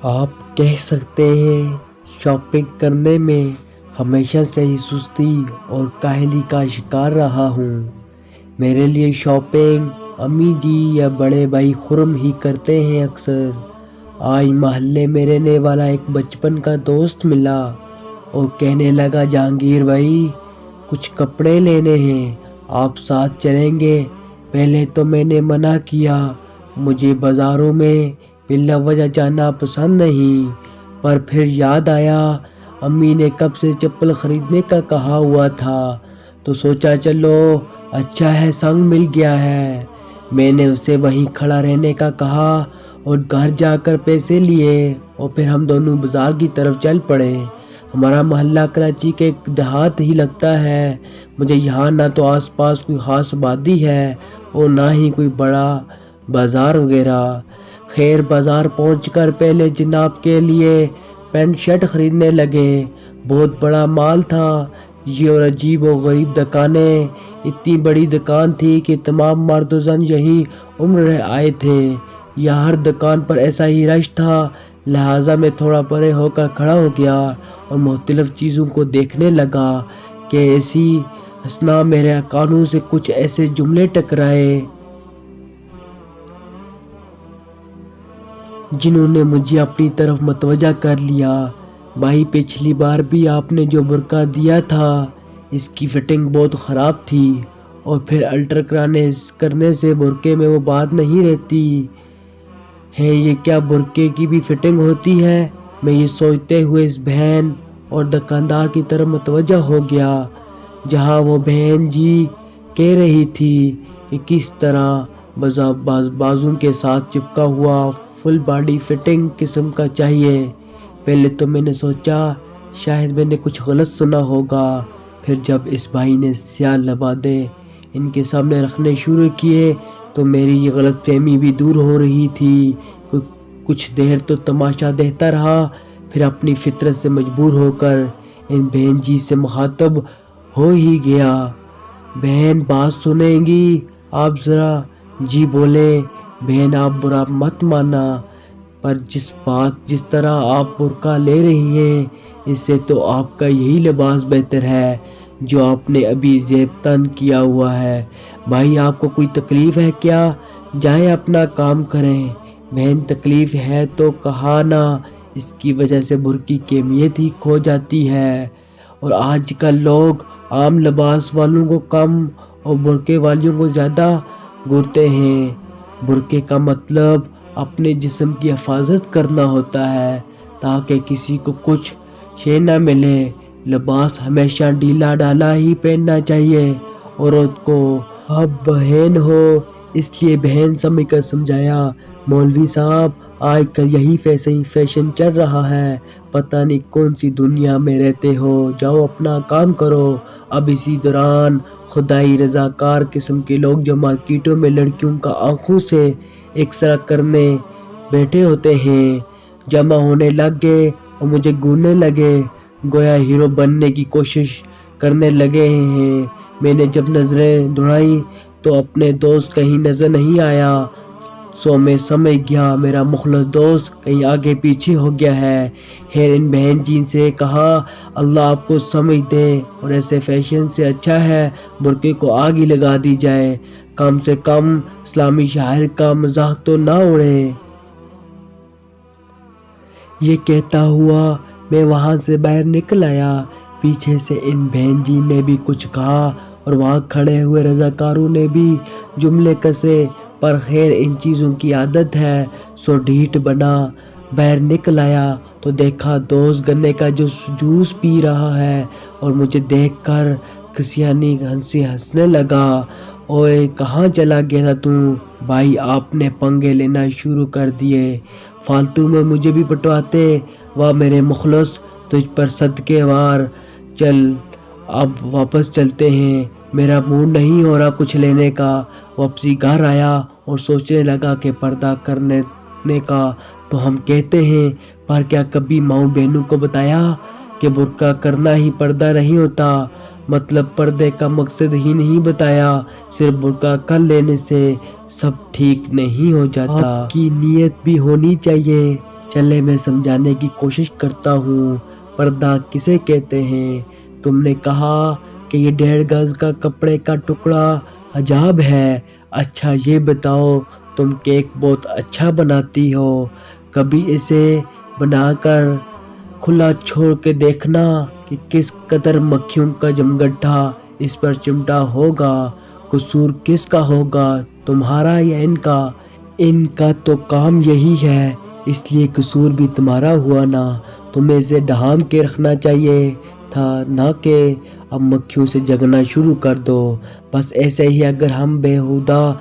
آپ کہہ سکتے ہیں شاپنگ کرنے میں ہمیشہ سے ہی سستی اور کاہلی کا شکار رہا ہوں۔ میرے لیے شاپنگ امی جی یا بڑے بھائی خرم ہی کرتے ہیں اکثر۔ آج محلے میں رہنے والا ایک بچپن کا دوست ملا اور کہنے لگا جہانگیر بھائی کچھ کپڑے لینے ہیں، آپ ساتھ چلیں گے؟ پہلے تو میں نے منع کیا، مجھے بازاروں میں بلا وجہ جانا پسند نہیں، پر پھر یاد آیا امی نے کب سے چپل خریدنے کا کہا ہوا تھا، تو سوچا چلو اچھا ہے سنگ مل گیا ہے۔ میں نے اسے وہیں کھڑا رہنے کا کہا اور گھر جا کر پیسے لیے اور پھر ہم دونوں بازار کی طرف چل پڑے۔ ہمارا محلہ کراچی کے ایک دیہات ہی لگتا ہے، مجھے یہاں نہ تو آس پاس کوئی خاص آبادی ہے اور نہ ہی کوئی بڑا بازار وغیرہ۔ خیر بازار پہنچ کر پہلے جناب کے لیے پینٹ شرٹ خریدنے لگے۔ بہت بڑا مال تھا یہ اور عجیب و غریب دکانیں، اتنی بڑی دکان تھی کہ تمام مرد و زن یہیں عمر آئے تھے۔ یہاں ہر دکان پر ایسا ہی رش تھا، لہٰذا میں تھوڑا پرے ہو کر کھڑا ہو گیا اور مختلف چیزوں کو دیکھنے لگا کہ ایسی اثناء میرے کانوں سے کچھ ایسے جملے ٹکرائے جنہوں نے مجھے اپنی طرف متوجہ کر لیا۔ بھائی پچھلی بار بھی آپ نے جو برقع دیا تھا اس کی فٹنگ بہت خراب تھی، اور پھر الٹر کرنے سے برقعے میں وہ بات نہیں رہتی ہے، یہ کیا برقعے کی بھی فٹنگ ہوتی ہے؟ میں یہ سوچتے ہوئے اس بہن اور دکاندار کی طرف متوجہ ہو گیا، جہاں وہ بہن جی کہہ رہی تھی کہ کس طرح بازو کے ساتھ چپکا ہوا فل باڈی فٹنگ قسم کا چاہیے۔ پہلے تو میں نے سوچا شاید میں نے کچھ غلط سنا ہوگا، پھر جب اس بھائی نے سیاہ لبادے ان کے سامنے رکھنے شروع کیے تو میری یہ غلط فہمی بھی دور ہو رہی تھی۔ کچھ دیر تو تماشا دیکھتا رہا، پھر اپنی فطرت سے مجبور ہو کر ان بہن جی سے مخاطب ہو ہی گیا۔ بہن بات سنیں گی آپ ذرا؟ جی بولیں بہن، آپ برا مت مانا، پر جس طرح آپ برقع لے رہی ہیں اس سے تو آپ کا یہی لباس بہتر ہے جو آپ نے ابھی زیب تن کیا ہوا ہے۔ بھائی آپ کو کوئی تکلیف ہے کیا؟ جائیں اپنا کام کریں۔ بہن تکلیف ہے تو کہا نا، اس کی وجہ سے برقعے کی اہمیت ہی کھو جاتی ہے، اور آج کل لوگ عام لباس والوں کو کم اور برقعے والیوں کو زیادہ گھورتے ہیں۔ برقعے کا مطلب اپنے جسم کی حفاظت کرنا ہوتا ہے تاکہ کسی کو کچھ شے نہ ملے۔ لباس ہمیشہ ڈھیلا ڈھالا ہی پہننا چاہیے عورت کو۔ آپ بہن ہو اس لیے بہن سمجھ کر سمجھایا، مولوی صاحب آج کل یہی فیشن چل رہا ہے، پتہ نہیں کون سی دنیا میں رہتے ہو، جاؤ اپنا کام کرو۔ اب اسی دوران خدائی رضاکار قسم کے لوگ جو مارکیٹوں میں لڑکیوں کا آنکھوں سے ایکسرا کرنے بیٹھے ہوتے ہیں جمع ہونے لگ گئے اور مجھے گھورنے لگے، گویا ہیرو بننے کی کوشش کرنے لگے ہیں۔ میں نے جب نظریں دوڑائیں تو اپنے دوست کہیں نظر نہیں آیا، سو میں سمجھ گیا میرا مخلص دوست کہیں آگے پیچھے ہو گیا ہے۔ خیر ان بہن جی سے کہا اللہ آپ کو سمجھ دے، اور ایسے فیشن سے اچھا ہے برقعے کو آگ ہی لگا دی جائے، کم سے کم اسلامی شاعر کا مذاق تو نہ اڑے۔ یہ کہتا ہوا میں وہاں سے باہر نکل آیا۔ پیچھے سے ان بہن جی نے بھی کچھ کہا اور وہاں کھڑے ہوئے رضاکاروں نے بھی جملے کسے، پر خیر ان چیزوں کی عادت ہے، سو ڈھیٹ بنا باہر نکل آیا تو دیکھا دوست گنے کا جوس پی رہا ہے اور مجھے دیکھ کر کسیانی ہنسنے لگا۔ اوئے کہاں چلا گیا تھا تو؟ بھائی آپ نے پنگے لینا شروع کر دیے، فالتو میں مجھے بھی پٹواتے، واہ میرے مخلص تجھ پر صدقے وار، چل اب واپس چلتے ہیں، میرا موڈ نہیں ہو رہا کچھ لینے کا۔ واپسی گھر آیا اور سوچنے لگا کہ پردہ کرنے کا تو ہم کہتے ہیں، پر کیا کبھی ماؤں بہنوں کو بتایا کہ برقع کرنا ہی پردہ نہیں ہوتا؟ مطلب پردے کا مقصد ہی نہیں بتایا، صرف برقع کر لینے سے سب ٹھیک نہیں ہو جاتا، آپ کی نیت بھی ہونی چاہیے۔ چلے میں سمجھانے کی کوشش کرتا ہوں، پردہ کسے کہتے ہیں؟ تم نے کہا کہ یہ 1.5 گز کا کپڑے کا ٹکڑا حجاب ہے۔ اچھا یہ بتاؤ، تم کیک بہت اچھا بناتی ہو، کبھی اسے بنا کر کھلا چھوڑ کے دیکھنا کہ کس قدر مکھیوں کا جمگٹھا اس پر چمٹا ہوگا۔ قصور کس کا ہوگا، تمہارا یا ان کا؟ ان کا تو کام یہی ہے، اس لیے قصور بھی تمہارا ہوا نا۔ تمہیں اسے ڈھانپ کے رکھنا چاہیے تھا، نہ کہ اب مکھیوں سے جگنا شروع کر دو۔ بس ایسے ہی اگر ہم بیہودہ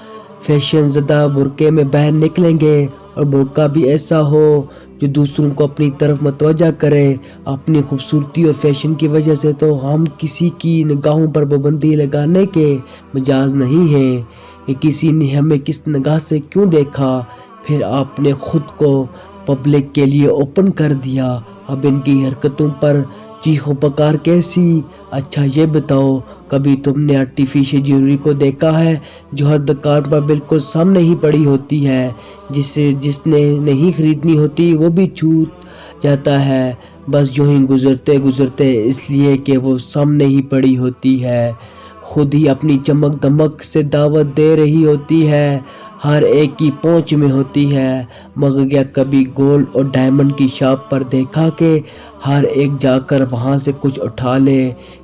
فیشن زدہ برقعے میں باہر نکلیں گے، اور برقع بھی ایسا ہو جو دوسروں کو اپنی طرف متوجہ کرے اپنی خوبصورتی اور فیشن کی وجہ سے، تو ہم کسی کی نگاہوں پر پابندی لگانے کے مجاز نہیں ہیں کہ کسی نے ہمیں کس نگاہ سے کیوں دیکھا۔ پھر آپ نے خود کو پبلک کے لیے اوپن کر دیا، اب ان کی حرکتوں پر چیخ و پکار کیسی؟ اچھا یہ بتاؤ، کبھی تم نے آرٹیفیشل جیولری کو دیکھا ہے جو ہر دکان پر بالکل سامنے ہی پڑی ہوتی ہے، جس نے نہیں خریدنی ہوتی وہ بھی چھوٹ جاتا ہے، بس یوں ہی گزرتے اس لیے کہ وہ سامنے ہی پڑی ہوتی ہے، خود ہی اپنی چمک دمک سے دعوت دے رہی ہوتی ہے، ہر ایک کی پہنچ میں ہوتی ہے۔ مگر کیا کبھی گولڈ اور ڈائمنڈ کی شاپ پر دیکھا کہ ہر ایک جا کر وہاں سے کچھ اٹھا لے،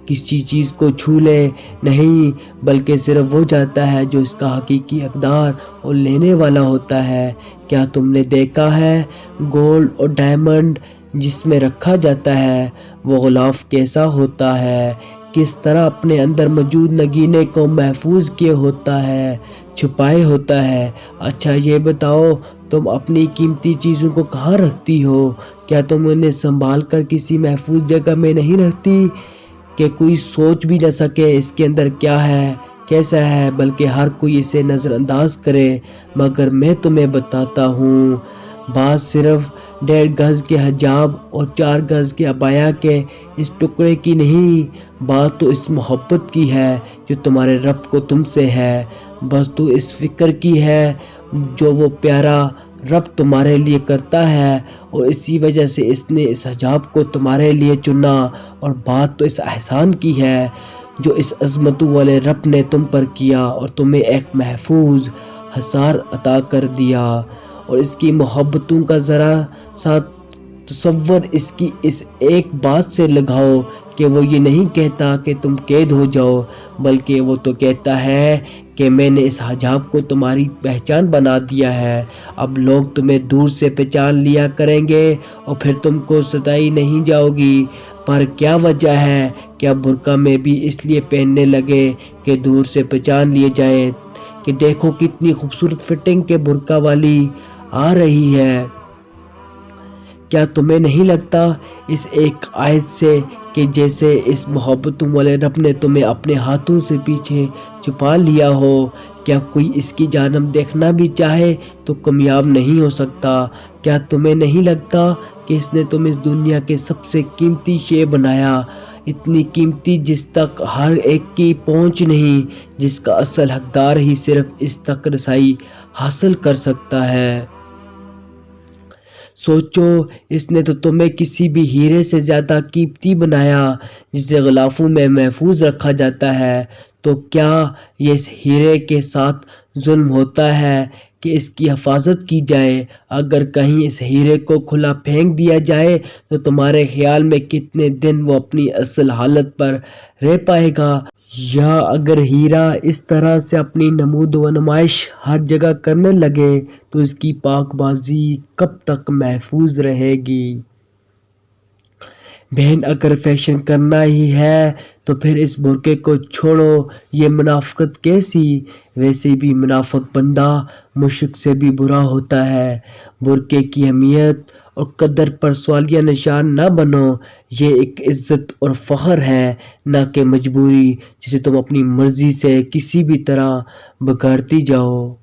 کسی چیز کو چھو لے؟ نہیں، بلکہ صرف وہ جاتا ہے جو اس کا حقیقی حقدار اور لینے والا ہوتا ہے۔ کیا تم نے دیکھا ہے گولڈ اور ڈائمنڈ جس میں رکھا جاتا ہے وہ غلاف کیسا ہوتا ہے، کس طرح اپنے اندر موجود نگینے کو محفوظ کیے ہوتا ہے، چھپائے ہوتا ہے؟ اچھا یہ بتاؤ، تم اپنی قیمتی چیزوں کو کہاں رکھتی ہو؟ کیا تم انہیں سنبھال کر کسی محفوظ جگہ میں نہیں رکھتی کہ کوئی سوچ بھی نہ سکے اس کے اندر کیا ہے، کیسا ہے، بلکہ ہر کوئی اسے نظر انداز کرے؟ مگر میں تمہیں بتاتا ہوں، بات صرف 1.5 گز کے حجاب اور 4 گز کے عبایا کے اس ٹکڑے کی نہیں، بات تو اس محبت کی ہے جو تمہارے رب کو تم سے ہے، بس تو اس فکر کی ہے جو وہ پیارا رب تمہارے لیے کرتا ہے، اور اسی وجہ سے اس نے اس حجاب کو تمہارے لیے چنا، اور بات تو اس احسان کی ہے جو اس عظمتوں والے رب نے تم پر کیا اور تمہیں ایک محفوظ حصار عطا کر دیا۔ اور اس کی محبتوں کا ذرا سا تصور اس کی اس ایک بات سے لگاؤ کہ وہ یہ نہیں کہتا کہ تم قید ہو جاؤ، بلکہ وہ تو کہتا ہے کہ میں نے اس حجاب کو تمہاری پہچان بنا دیا ہے، اب لوگ تمہیں دور سے پہچان لیا کریں گے اور پھر تم کو ستائی نہیں جاؤ گی۔ پر کیا وجہ ہے کہ اب برقع میں بھی اس لیے پہننے لگے کہ دور سے پہچان لیے جائیں کہ دیکھو کتنی خوبصورت فٹنگ کے برقع والی آ رہی ہے؟ کیا تمہیں نہیں لگتا اس ایک آیت سے کہ جیسے اس محبتوں والے رب نے تمہیں اپنے ہاتھوں سے پیچھے چھپا لیا ہو؟ کیا کوئی اس کی جانب دیکھنا بھی چاہے تو کامیاب نہیں ہو سکتا؟ کیا تمہیں نہیں لگتا کہ اس نے تمہیں اس دنیا کے سب سے قیمتی شے بنایا، اتنی قیمتی جس تک ہر ایک کی پہنچ نہیں، جس کا اصل حقدار ہی صرف اس تک رسائی حاصل کر سکتا ہے؟ سوچو، اس نے تو تمہیں کسی بھی ہیرے سے زیادہ قیمتی بنایا جسے غلافوں میں محفوظ رکھا جاتا ہے، تو کیا یہ اس ہیرے کے ساتھ ظلم ہوتا ہے کہ اس کی حفاظت کی جائے؟ اگر کہیں اس ہیرے کو کھلا پھینک دیا جائے تو تمہارے خیال میں کتنے دن وہ اپنی اصل حالت پر رہ پائے گا؟ یا اگر ہیرا اس طرح سے اپنی نمود و نمائش ہر جگہ کرنے لگے تو اس کی پاک بازی کب تک محفوظ رہے گی؟ بہن، اگر فیشن کرنا ہی ہے تو پھر اس برقعے کو چھوڑو، یہ منافقت کیسی؟ ویسے بھی منافق بندہ مشرک سے بھی برا ہوتا ہے۔ برقعے کی اہمیت اور قدر پر سوالیہ نشان نہ بنو، یہ ایک عزت اور فخر ہے، نہ کہ مجبوری جسے تم اپنی مرضی سے کسی بھی طرح بگاڑتی جاؤ۔